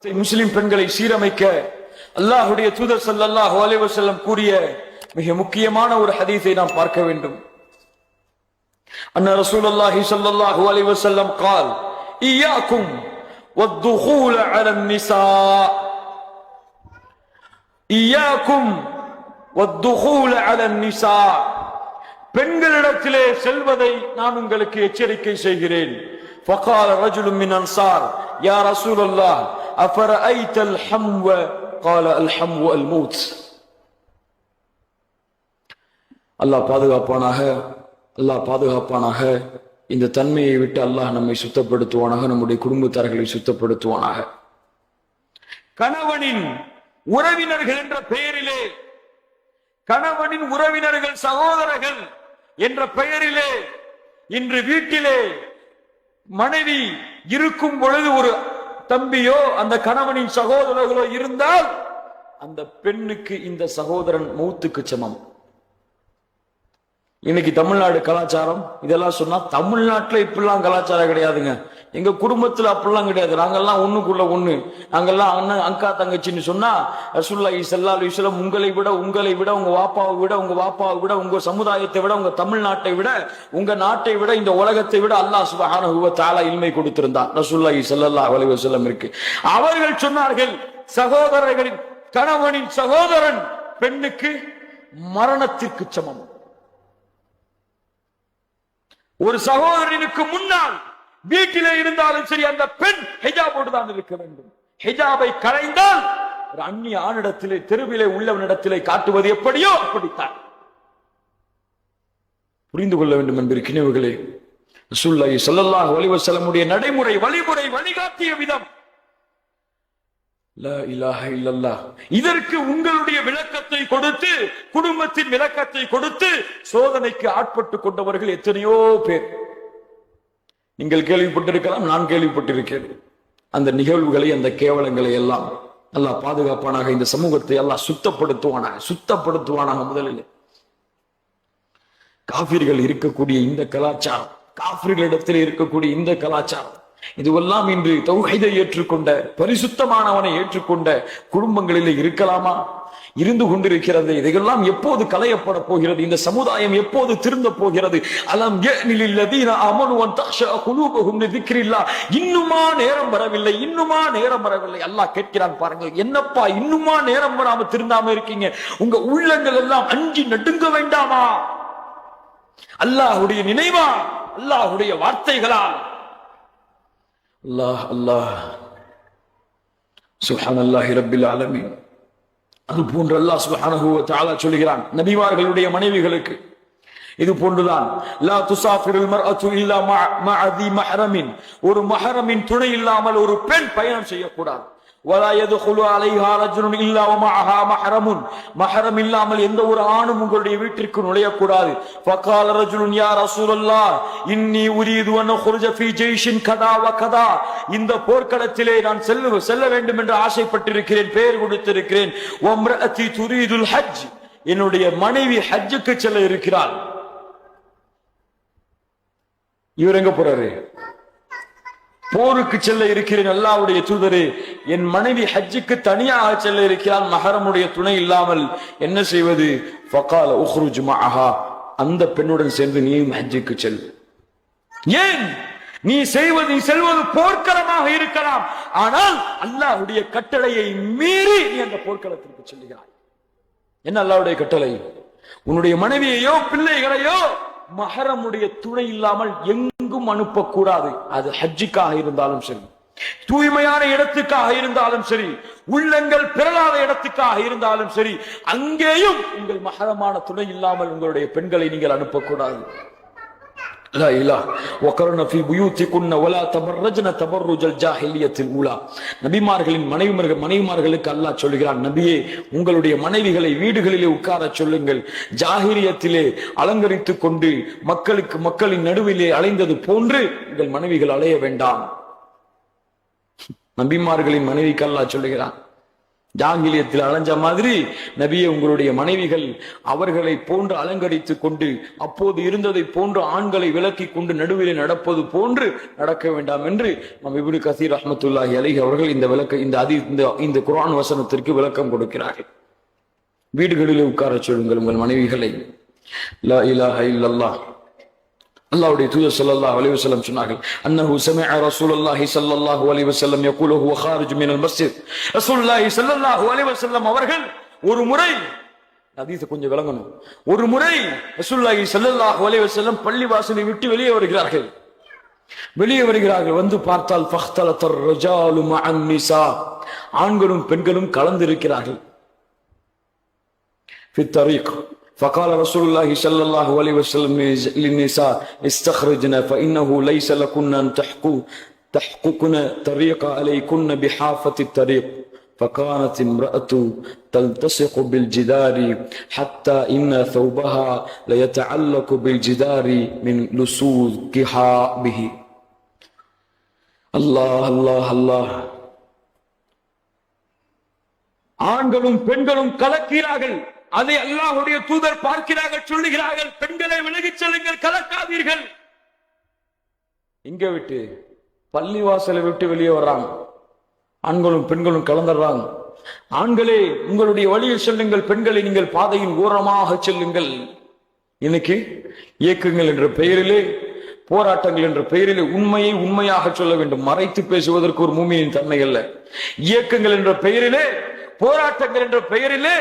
முஸ்லிம் பெண்களை சீரமைக்க அல்லாஹ்வுடைய தூதர் ஸல்லல்லாஹு அலைஹி வஸல்லம் கூறிய மிக முக்கியமான ஒரு ஹதீஸை நாம் பார்க்க வேண்டும். அன்ன ரசூலுல்லாஹி ஸல்லல்லாஹு அலைஹி வஸல்லம் قال إياكم والدخول على النساء إياكم والدخول على النساء பெண்களிடத்திலே செல்வதை நான் உங்களுக்கு எச்சரிக்கை செய்கிறேன். فقال رجل من الأنصار يا رسول الله أفرأيت الحمو قال الحمو الموت. அல்லாஹ் பாதுகாப்பானாக. இந்த தன்மையை விட்டு அல்லாஹ் நம்மை சுத்தப்படுத்துவானாக, நம்முடைய குடும்பத்தார்களை சுத்தப்படுத்துவானாக. கணவனின் உறவினர்கள் என்ற பெயரிலே, கணவனின் உறவினர்கள் சகோதரர்கள் என்ற பெயரிலே இன்று வீட்டிலே மனைவி இருக்கும் பொழுது ஒரு தம்பியோ அந்த கணவனின் சகோதரர்களோ இருந்தால் அந்த பெண்ணுக்கு இந்த சகோதரன் மௌத்துக்கு சமம். இன்னைக்கு தமிழ்நாடு கலாச்சாரம் இதெல்லாம் சொன்னா, தமிழ்நாட்டுல இப்படிலாம் கலாச்சாரம் கிடையாதுங்க. எங்க குடும்பத்துல அப்படிலாம் கிடையாது. நாங்கெல்லாம் ஒண்ணுக்குள்ள ஒண்ணு, நாங்கெல்லாம் அண்ணன் அக்கா தங்கச்சின்னு சொன்னா ரசூலுல்லாஹி ஸல்லல்லாஹு அலைஹி வஸல்லம் உங்களை விட உங்க வாப்பாவை விட உங்க சமுதாயத்தை விட உங்க தமிழ்நாட்டை விட உங்க நாட்டை விட இந்த உலகத்தை விட அல்லாஹ் சுப்ஹானஹு வ தஆலா இல்மை கொடுத்திருந்தார். ரசூலுல்லாஹி ஸல்லல்லாஹு அலைஹி வஸல்லம் இருக்கு. அவர்கள் சொன்னார்கள், சகோதரர்களின் கணவனின் சகோதரன் பெண்ணுக்கு மரணத்திற்கு சமம். ஒரு சகோதரனுக்கு முன்னால் வீட்டிலே இருந்தாலும் சரி அந்த பெண் ஹிஜாபோடு தான் இருக்க வேண்டும். ஹிஜாபை களைந்தால் ஒரு அந்நிய ஆணிடத்திலே, தெருவிலே உள்ளவனிடத்திலே காட்டுவது எப்படியோ அப்படித்தான் புரிந்து கொள்ள வேண்டும் என்பதற்கினவர்களே. ரசூலுல்லாஹி ஸல்லல்லாஹு அலைஹி வஸல்லம் உடைய நடைமுறை வழிகாட்டிய விதம் லா இலாஹ இல்லல்லாஹ். இதற்கு உங்களுடைய விளக்கத்தை கொடுத்து, குடும்பத்தின் விளக்கத்தை கொடுத்து சோதனைக்கு ஆட்பட்டு கொண்டவர்கள் எத்தனையோ பேர். நீங்கள் கேள்விப்பட்டிருக்கலாம், நான் கேள்விப்பட்டிருக்கிறேன். அந்த நிகழ்வுகளை, அந்த கேவலங்களை எல்லாம் அல்லாஹ் பாதுகாப்பானாக. இந்த சமூகத்தை அல்லாஹ் சுத்தப்படுத்துவானாக. முதலில் காஃபிர்கள் இருக்கக்கூடிய இந்த கலாச்சாரம், காஃபிர்களிடத்தில் இருக்கக்கூடிய இந்த கலாச்சாரம், இதுவெல்லாம் இன்று தௌஹீதை ஏற்றுக்கொண்ட, பரிசுத்தமானவனை ஏற்றுக்கொண்ட குடும்பங்களில் இருக்கலாமா? இருந்து கொண்டிருக்கிறது. இதையெல்லாம் எப்போது களையப்பட போகிறது? இந்த சமுதாயம் எப்போது திருந்த போகிறது? அலம் யஅனில் லதீன ஆமனு அன் தக்ஷா குலூபுஹும் லிذிக்ரில்லாஹ். இன்னுமா நேரம் வரவில்லை? அல்லாஹ் கேட்கிறான் பாருங்கள், என்னப்பா இன்னுமா நேரம் வராம திருந்தாம இருக்கீங்க? உங்க உள்ளங்கள் எல்லாம் அஞ்சி நடுங்க வேண்டாமா? அல்லாஹ்வுடைய நினைவா, அல்லாஹ்வுடைய வார்த்தைகளால் அல்லாஹ் சுப்ஹானல்லாஹி ரப்பில் ஆலமீன். அது போன்று அல்லாஹ் சுப்ஹானஹு வ தஆலா சொல்கிறான் நபிமார்களுடைய மனைவிகளுக்கு, இது போன்றுதான் லா துசாஃபிருல் மர்அத்து இல்லா மஅ தி மஹ்ரமின். ஒரு மஹ்ரமின் துணை இல்லாமல் ஒரு பெண் பயணம் செய்யக்கூடாது. வலா யதுகுலு அலைஹா ரஜுலுன் இல்லா வ மஅஹா மஹ்ரமுன். மஹ்ரம் இல்லாமல் எந்த ஒரு ஆணும் உங்களுடைய வீட்டிற்கு நுழையக்கூடாது. ஃபகால ரஜுலுன் யா ரசூலல்லாஹ் இன்னி உரீது அன் அக்ருஜ ஃபீ ஜைஷின் கதா வ கதா. இந்த போர்க்களத்திலே நான் செல்ல வேண்டும் என்று ஆசைப்பட்டிருக்கிறேன், பெயர் கொடுத்திருக்கிறேன். வ இம்ரஅதி துரீதுல் ஹஜ். என்னுடைய மனைவி ஹஜ்ஜுக்கு செல்ல இருக்கிறாள். இவர் எங்க போறாரு? போருக்கு செல்ல இருக்கிறேன். அல்லாஹ்வுடைய தூதரே, என் மனைவி ஹஜ்ஜுக்கு தனியாக செல்ல இருக்கிறாள், மஹரமுடைய துணை இல்லாமல், என்ன செய்வது? ஃபகால உக்ருஜ் மஅஹா. அந்த பெண்ணுடன் சேர்ந்து நீயும் ஹஜ்ஜுக்கு செல். ஏன்? நீ செல்வது போர்க்களமாக இருக்கலாம், ஆனால் அல்லாஹ்வுடைய கட்டளையை மீறி நீ அந்த போர்க்களத்திற்கு செல்கிறாய். என்ன அல்லாஹ்வுடைய கட்டளை? உன்னுடைய மனைவியையோ பிள்ளைகளையோ மஹரமுடைய துணை இல்லாமல் எங்கும் அனுப்பக்கூடாது. அது ஹஜ்ஜுக்காக இருந்தாலும் சரி, தூய்மையான இடத்துக்காக இருந்தாலும் சரி, உள்ளங்கள் பிறலாத இடத்துக்காக இருந்தாலும் சரி, அங்கேயும் உங்கள் மஹரமான துணை இல்லாமல் உங்களுடைய பெண்களை நீங்கள் அனுப்பக்கூடாது. லா இலாஹ வகர்ன ஃபீ புயூத்திகுன்ன வலா தபர்ரஜ்ன தபர்ருஜல் ஜாஹிலியத்தில் ஊலா. நபிமார்களின் மனைவிமார்களுக்கு அல்லாஹ் சொல்கிறான், நபியே, உங்களுடைய மனைவிகளை வீடுகளிலே உட்கார சொல்லுங்கள். ஜாஹிலியத்திலே அலங்கரித்துக் கொண்டு மக்களின் நடுவிலே அலைந்தது போன்று உங்கள் மனைவிகள் அலைய வேண்டாம். நபிமார்களின் மனைவிக்கு அல்லாஹ் சொல்லுகிறான். ஜாங்கிலியத்தில் அலைஞ்ச மாதிரி நபியே உங்களுடைய மனைவிகள் அவர்களை போன்று அலங்கரித்துக் கொண்டு அப்போது இருந்ததை போன்று ஆண்களை விலக்கி கொண்டு நடுவிலே நடப்பது போன்று நடக்க வேண்டாம் என்று நம் இப்னு கஸீர் ரஹ்மத்துல்லாஹி அலைஹி அவர்கள் இந்த குர்ஆன் வசனத்திற்கு விளக்கம் கொடுக்கிறார்கள். வீடுகளிலே உட்கார சொல்லுங்கள் உங்கள் மனைவிகளை. லா இலாஹ இல்லல்லாஹ். அல்லாஹ்வுடைய தூதர் ஸல்லல்லாஹு அலைஹி வஸல்லம் சொன்னார்கள், அன்னஹு சமிஅ ரசூலுல்லாஹி ஸல்லல்லாஹு அலைஹி வஸல்லம் யகூலு ஹுவ காரிஜ் மினல் மஸ்ஜித். ரசூலுல்லாஹி ஸல்லல்லாஹு அலைஹி வஸல்லம் அவர்கள் ஒரு முறை, ஹதீஸ் கொஞ்சம் விளங்கணும், ஒரு முறை ரசூலுல்லாஹி ஸல்லல்லாஹு அலைஹி வஸல்லம் பள்ளிவாசலை விட்டு வெளியே வருகிறார்கள். வந்து பார்த்தால் ஃபக்தலத்தர் ரிஜாலு மஅன் நிஸா, ஆண்களும் பெண்களும் கலந்திருக்கிறார்கள். في الطريق فقال رسول الله صلى الله عليه وسلم للنساء استخرجنا فإنه ليس لكن أن تحققن طريق عليكن بحافة الطريق. فكانت امرأة تلتصق بالجدار حتى إن ثوبها ليتعلق بالجدار من لصوقها به. الله الله الله. ஆண்களும் பெண்களும் கலக்கிறார்கள். அதை அல்லாஹ்வுடைய தூதர் பார்க்கிறார்கள், சொல்லுகிறார்கள், பெண்களை விலகிச் செல்லுங்கள், கலக்காதீர்கள். இங்க விட்டு பள்ளிவாசலை விட்டு வெளியே வர்றாங்க, ஆண்களும் பெண்களும் கலந்துடுறாங்க. ஆண்களே உங்களுடைய வழியில் செல்லுங்கள், பெண்களை நீங்கள் பாதையின் ஓரமாக செல்லுங்கள். இன்னைக்கு இயக்கங்கள் என்ற பெயரிலே, போராட்டங்கள் என்ற பெயரிலே உண்மையை உண்மையாக சொல்ல வேண்டும். மறைத்து பேசுவதற்கு ஒரு மூமியின் தன்மை அல்ல. இயக்கங்கள் என்ற பெயரிலே, போராட்டங்கள் என்ற பெயரிலே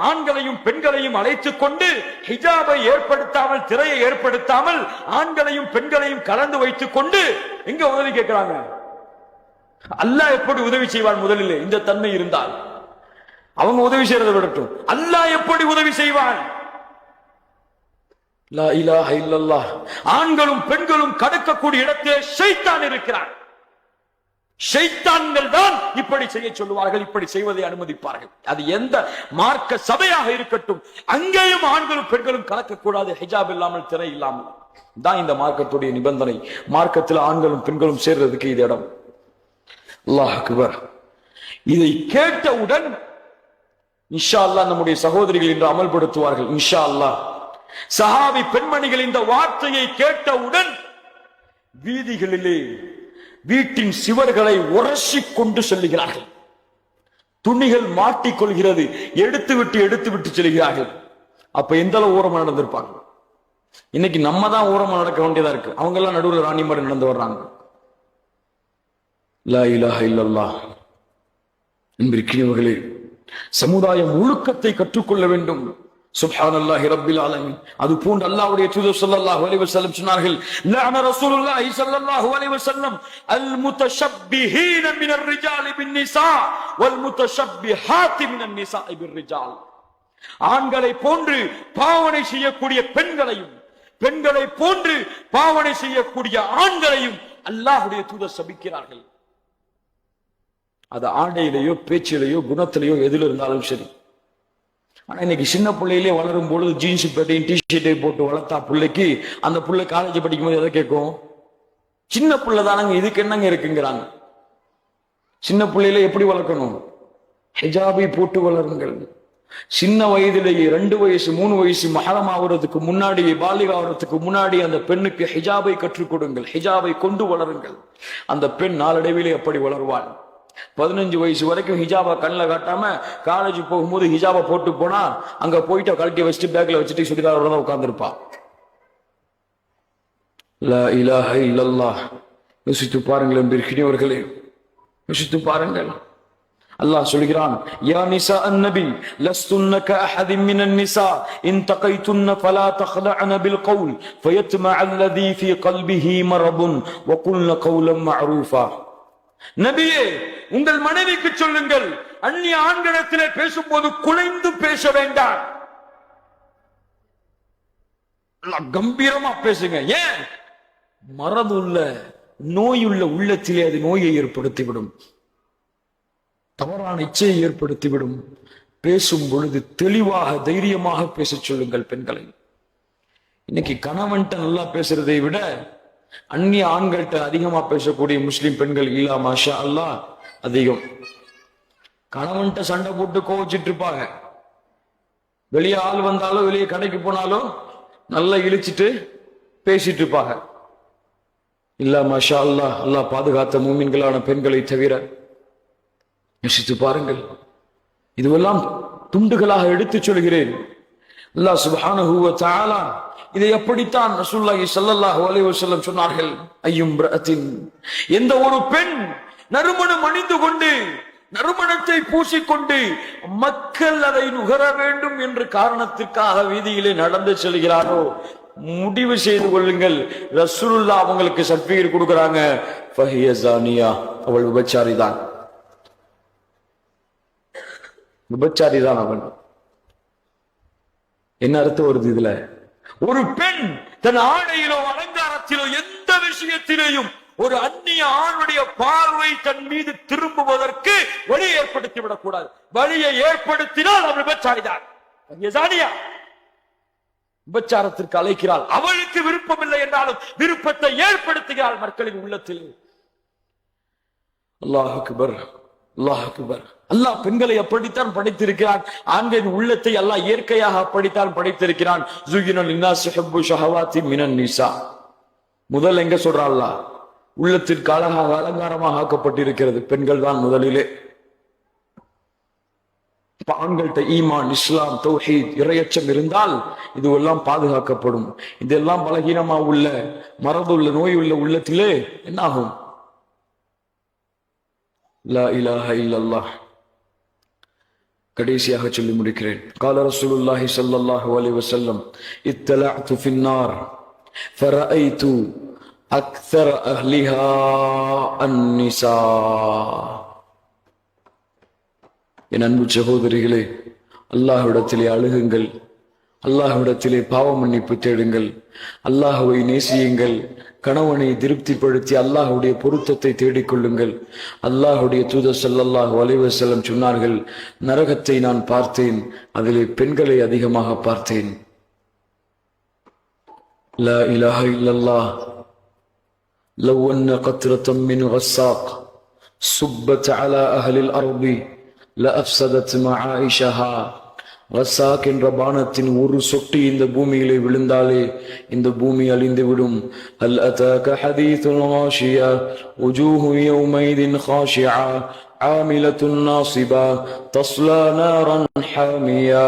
ஆண்களையும் பெண்களையும் அழைத்துக் கொண்டு ஹிஜாபை ஏற்படுத்தாமல், திரையை ஏற்படுத்தாமல் ஆண்களையும் பெண்களையும் கலந்து வைத்துக் கொண்டு எங்க உதவி கேட்கிறாங்க? அல்லாஹ் எப்படி உதவி செய்வான்? முதலில் இந்த தன்மை இருந்தால் அவங்க உதவி செய்யறதை விடட்டும், அல்லாஹ் எப்படி உதவி செய்வான்? லா இலாஹ இல்லல்லாஹ். ஆண்களும் பெண்களும் கடக்கக்கூடிய இடத்திலே ஷைத்தான் இருக்கிறான். ஷைத்தான்கள் தான் இப்படி செய்ய சொல்லுவார்கள், இப்படி செய்வதை அனுமதிப்பார்கள். அது எந்த மார்க்க சபையாக இருக்கட்டும், அங்கேயும் ஆண்களும் பெண்களும் கலக்கக்கூடாது, ஹிஜாப் இல்லாமல், திரை இல்லாமல். தான் இந்த மார்க்கத்துடைய நிபந்தனை. மார்க்கத்தில் ஆண்களும் பெண்களும் சேர்றதுக்கு இது இடம். அல்லாஹ் அக்பர். இதை கேட்டவுடன் இன்ஷா அல்லாஹ் நம்முடைய சகோதரிகள் இன்று அமல்படுத்துவார்கள் இன்ஷா அல்லாஹ். சஹாபி பெண்மணிகள் இந்த வார்த்தையை கேட்டவுடன் வீதிகளிலே வீட்டின் சிவர்களை உரசி கொண்டு செல்லுகிறார்கள். துணிகள் மாட்டிக்கொள்கிறது, எடுத்து விட்டு செல்கிறார்கள். அப்ப எந்த அளவு ஓரமா நடந்திருப்பாங்க? இன்னைக்கு நம்ம தான் ஓரமா நடக்க வேண்டியதா இருக்கு. அவங்க எல்லாம் நடுவில் ராணி மாதிரி நடந்து வர்றாங்க. லா இலாஹ இல்லல்லாஹ். என்பிருக்கிறவர்களே, சமுதாயம் ஒழுக்கத்தை கற்றுக்கொள்ள வேண்டும். சுப்ஹானல்லாஹி ரப்பில் ஆலமீன். அது போன்று அல்லாஹ்வுடைய தூதர் ஸல்லல்லாஹு அலைஹி வஸல்லம் சொன்னார்கள், லஅன ரசூலுல்லாஹி ஸல்லல்லாஹு அலைஹி வஸல்லம் அல் முத்தஷப்பிஹீன மினர் ரிஜாலி பின் நிஸா வல் முத்தஷப்பிஹாத்தி மினன் நிஸாஇ பிர் ரிஜால். ஆண்களை போன்று பாவனை செய்யக்கூடிய பெண்களையும், பெண்களை போன்று பாவனை செய்யக்கூடிய ஆண்களையும் அல்லாஹ்வுடைய தூதர் சபிக்கிறார்கள். அது ஆடையிலேயோ பேச்சிலேயோ குணத்திலேயோ எதில் இருந்தாலும் சரி. ஆனா இன்னைக்கு சின்ன பிள்ளையிலே வளரும் பொழுது ஜீன்ஸ் பேட்டையும் டிஷர்ட்டையும் போட்டு வளர்த்தா பிள்ளைக்கு, அந்த பிள்ளை காலேஜ் படிக்கும் போது எதை கேட்கும்? சின்ன பிள்ளை தானங்க, இதுக்கு என்னங்க இருக்குங்கிறாங்க. சின்ன பிள்ளையில எப்படி வளர்க்கணும்? ஹிஜாபை போட்டு வளருங்கள். சின்ன வயதிலேயே 2 வயசு 3 வயசு மஹரம் ஆகுறதுக்கு முன்னாடி, பாலிக ஆகுறதுக்கு முன்னாடி அந்த பெண்ணுக்கு ஹிஜாபை கற்றுக் கொடுங்கள், ஹிஜாபை கொண்டு வளருங்கள். அந்த பெண் நாளடைவிலே அப்படி வளருவாள். 15 வயசு வரைக்கும் ஹிஜாபா கண்ணில் காட்டாம காலேஜ் போகும்போது ஹிஜாபா போட்டு போனா அங்க போயிட்டு கழட்டி வச்சுட்டு பேக்ல வச்சுட்டு சுடிதாரோட உட்கார்ந்துருப்பா. லா இலாஹ இல்லல்லாஹ். யோசித்து பாருங்கள் என்பவர்களே, யோசித்து பாருங்கள். அல்லாஹ் சொல்கிறான், யா நிசா அன்-நபி லஸ்துன்ன கஅஹதின் மினன் நிசா இன் தகைதுன்ன ஃபலா தഖலஅன பில் கௌல் ஃபயத்மஅ அல்லதி ஃபீ கல்பிஹி மரபுன் வகுல்ன கௌலம் மஅரூஃபா. நபியே, உங்கள் மனைவிக்கு சொல்லுங்கள், அந்நிய ஆண்களிடத்திலே பேசும்போது குலைந்து பேச வேண்டாம், கம்பீரமா பேசுங்க. ஏன்? மரபுள்ள நோயுள்ள உள்ளத்திலே அது நோயை ஏற்படுத்திவிடும், தவறான இச்சையை ஏற்படுத்திவிடும். பேசும் பொழுது தெளிவாக தைரியமாக பேச சொல்லுங்கள் பெண்களை. இன்னைக்கு கணவன்ட்ட நல்லா பேசுறதை விட அந்நிய ஆண்கள்கிட்ட அதிகமா பேசக்கூடிய முஸ்லிம் பெண்கள் இல்லா மாஷா அல்லாஹ் அதிகம். கணவன்கிட்ட சண்டை போட்டு கோவிச்சிட்டு இருப்பாங்க. வெளியே ஆள் வந்தாலும் வெளியே கடைக்கு போனாலும் நல்லா இழிச்சிட்டு பேசிட்டு இருப்பாங்க. இல்ல மாஷா அல்லாஹ், அல்லாஹ் பாதுகாத்த மூமின்களான பெண்களை தவிர யோசித்து பாருங்கள். இதுவெல்லாம் துண்டுகளாக எடுத்துச் சொல்கிறேன். அல்லாஹ் சுப்ஹானஹு வ தஆலா இதை எப்படித்தான் ரசூலுல்லாஹி ஸல்லல்லாஹு அலைஹி வஸல்லம் சொன்னார்கள். ஐயும் ரஅத்தின், எந்த ஒரு பெண் நறுமணம் அணிந்து கொண்டு நறுமணத்தை பூசிக்கொண்டு மக்கள் அதை நுகர வேண்டும் என்ற காரணத்திற்காக வீதியிலே நடந்து செல்கிறாரோ, முடிவு செய்து கொள்ளுங்கள், ரசூலுல்லாஹ் அவங்களுக்கு சர்டிபிகேட் கொடுக்கறாங்க, ஃபஹிய ஜானியா, அவள் விபச்சாரி தான், விபச்சாரி தான் அவன். என்ன அர்த்தம் வருது இதுல? ஒரு பெண் தன் ஆடையிலோ அலங்காரத்திலோ எந்த விஷயத்திலேயும் ஒரு அந்நிய ஆணுடைய பார்வை தன் மீது திரும்புவதற்கு வழியை ஏற்படுத்தி விடக்கூடாது. வழியை ஏற்படுத்தினால் அவள் விபச்சாரிதான். விபச்சாரத்திற்கு அழைக்கிறாள். அவளுக்கு விருப்பம் இல்லை என்றாலும் விருப்பத்தை ஏற்படுத்துகிறாள் மக்களின் உள்ளத்தில். அல்லாஹ் அக்பர், அல்லாஹ் அக்பர். அல்லாஹ் பெண்களை அப்படித்தான் படைத்திருக்கிறான். ஆண்களின் உள்ளத்தை அல்லாஹ் இயற்கையாக அப்படித்தான் படைத்திருக்கிறான். ஸுய்யின லின்னாஸி ஹுப்பு ஷஹவாத்தி மினன் நிஸா. முதல் எங்க சொல்றா அல்லாஹ்? உள்ளத்திற்கு அழகாக அலங்காரமாக ஆக்கப்பட்டிருக்கிறது பெண்கள் தான் முதலிலே. ஆண்கள்ட்ட ஈமான், இஸ்லாம், தௌஹீத், இறையச்சம் இருந்தால் இதுவெல்லாம் பாதுகாக்கப்படும். இதெல்லாம் பலகீனமா உள்ள, மரபுள்ள, நோய் உள்ள உள்ளத்திலே என்னாகும்? லா இலாஹ இல்லல்லாஹ். கடைசியாக சொல்லி முடிக்கிறேன். கால ரசூலுல்லாஹி ஸல்லல்லாஹு அலைஹி வஸல்லம், இத்தலஅது ஃபின்னார் ஃபரஅய்து அக்ஸர அஹ்லிஹா அன்னிசா. என் அன்பு சகோதரிகளே, அல்லாஹ்விடத்திலே அழுகுங்கள், அல்லாஹ்விடத்திலே பாவ மன்னிப்பு தேடுங்கள், அல்லாஹ்வை நேசியுங்கள், கணவனை திருப்திப்படுத்தி அல்லாஹ்வுடைய பொருத்தத்தை தேடிக்கொள்ளுங்கள். அல்லாஹ்வுடைய தூதர் ஸல்லல்லாஹு அலைஹி வஸல்லம் சொன்னார்கள், நரகத்தை நான் பார்த்தேன், அதிலே பெண்களை அதிகமாக பார்த்தேன். லா இலாஹ இல்லல்லாஹ். லவ் அன்ன கத்ரத்தம் மின் கஸ்ஸாக் சுப்பத் அலா அஹ்லில் அர்தி லஅஃப்ஸதத் மஆயிஷஹா. கஸ்ஸாக் என்ற பானத்தின் ஒரு சொட்டு இந்த பூமியிலே விழுந்தாலே இந்த பூமி அழிந்துவிடும். ஹல் அதாக ஹதீதுல் காஷியா உஜூஹு யௌமைதின் காஷிஆ ஆமிலத்துன் நாஸிபா தஸ்லா நாரன் ஹாமியா.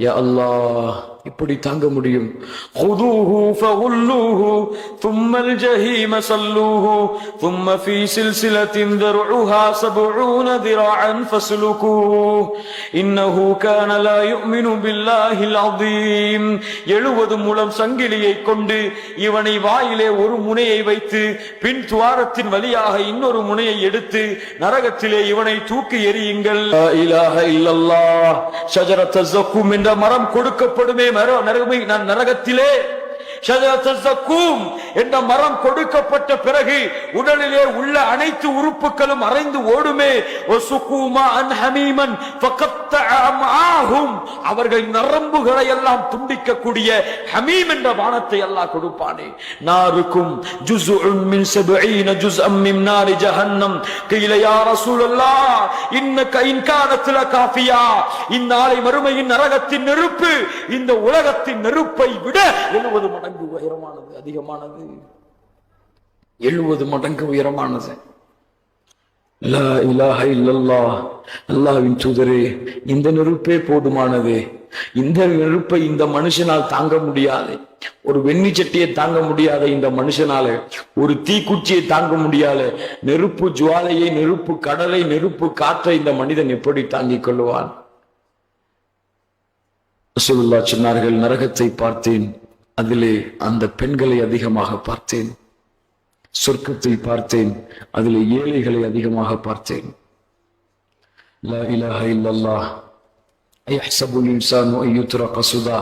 யா அல்லாஹ், இப்படி தாங்க முடியும்? خذوه فغلوه ثم الجحيم صلوه ثم في سلسلة ذرعها 70 ذراعا فاسلكوه إنه كان لا يؤمن بالله العظيم. 70 முழம் சங்கிலியை கொண்டு இவனை வாயிலே ஒரு முனையை வைத்து பின் துவாரத்தின் வழியாக இன்னொரு முனையை எடுத்து நரகத்திலே இவனை தூக்கி எறியுங்கள். லா இலாஹ இல்லல்லாஹ். ஷஜரத் ஸக்கூம் என்ற மரம் கொடுக்கப்படுமே, நரகத்திலே என்ற மரம் கொடுக்கப்பட்ட பிறகு உடலிலே உள்ள அனைத்து உறுப்புகளும் அரைந்து ஓடுமே. அவர்கள் நரம்புகளை எல்லாம் துண்டிக்கக்கூடிய ஹமீம் என்ற வானத்தை அல்லாஹ் கொடுப்பானே. நாருக்கும் ஜுஸ்உன் மின் 70 ஜுஸ்அம் மின் நாரி ஜஹன்னம். கீல யா ரசூலல்லாஹ் இன்னக இன் கானத் லகாஃபியா. இந்நாளை மறுமையின் நரகத்தின் நெருப்பு இந்த உலகத்தின் நெருப்பை விட 70 மடங்கு உயரமானது, அதிகமானது, 70 மடங்கு உயரமானது. லா இலாஹ இல்லல்லாஹ். அல்லாஹ்வின் தூதரே, இந்த நெருப்பே போதுமானது. இந்த நெருப்பை இந்த மனுஷனால் தாங்க முடியாது. ஒரு வெண்ணி சட்டியை தாங்க முடியாத இந்த மனுஷனால ஒரு தீக்குச்சியை தாங்க முடியாத நெருப்பு ஜுவாலையை, நெருப்பு கடலை, நெருப்பு காற்றை இந்த மனிதன் எப்படி தாங்கிக் கொள்வான்? ரசூலுல்லாஹ் சொன்னார்கள், நரகத்தை பார்த்தேன், அதிலே அந்த பெண்களை அதிகமாக பார்த்தேன். சொர்க்கத்தை பார்த்தேன், அதிலே ஏழைகளை அதிகமாக பார்த்தேன். லா இலாஹ இல்லல்லாஹ். அயஹ்ஸபுல் இன்சானு அன் யுத்ரக சுதா.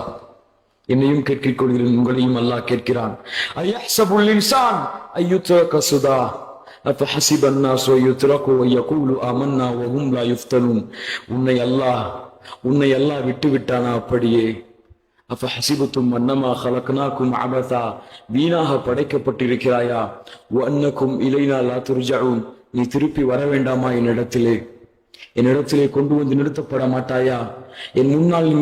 என்னையும் கேட்கிக் கொள்கிறேன், உங்களையும் அல்லாஹ் கேட்கிறான். அயஹ்ஸபுல் இன்சான் அன் யுத்ரக சுதா அஃபஹஸிப அன்-நாஸு அன் யுத்ரகு வ யகூலு ஆமன்னா வ ஹும் லா யுஃப்தனூன். உன்னை அல்லாஹ் விட்டு விட்டானா? அப்படியே அஃபஹஸிபதும் அன்னமா ஹலக்னாகும் அபஸா. வீணாக படைக்கப்பட்டிருக்கிறாயா? வ அன்னகும் இலைனா லா துர்ஜஊன். நீ திருப்பி வர வேண்டாமா என்னிடத்திலே? என்னிடத்திலே கொண்டு வந்து நிறுத்தப்பட மாட்டாயா? என் முன்னால் நீ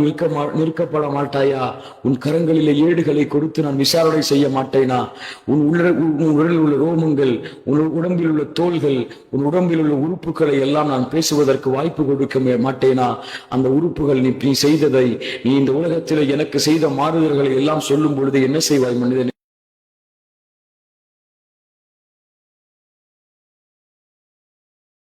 நிற்கப்பட மாட்டாயா? உன் கரங்களிலே ஏடுகளை கொடுத்து நான் விசாரணை செய்ய மாட்டேனா? உன் உடலில் உள்ள ரோமங்கள், உன் உடம்பில் உள்ள தோள்கள், உன் உடம்பில் உள்ள உறுப்புகளை எல்லாம் நான் பேசுவதற்கு வாய்ப்பு கொடுக்க மாட்டேனா? அந்த உறுப்புகள் நீ செய்ததை, நீ இந்த உலகத்தில் எனக்கு செய்த மாறுதல்களை எல்லாம் சொல்லும் பொழுது என்ன செய்வாய் மனிதனே?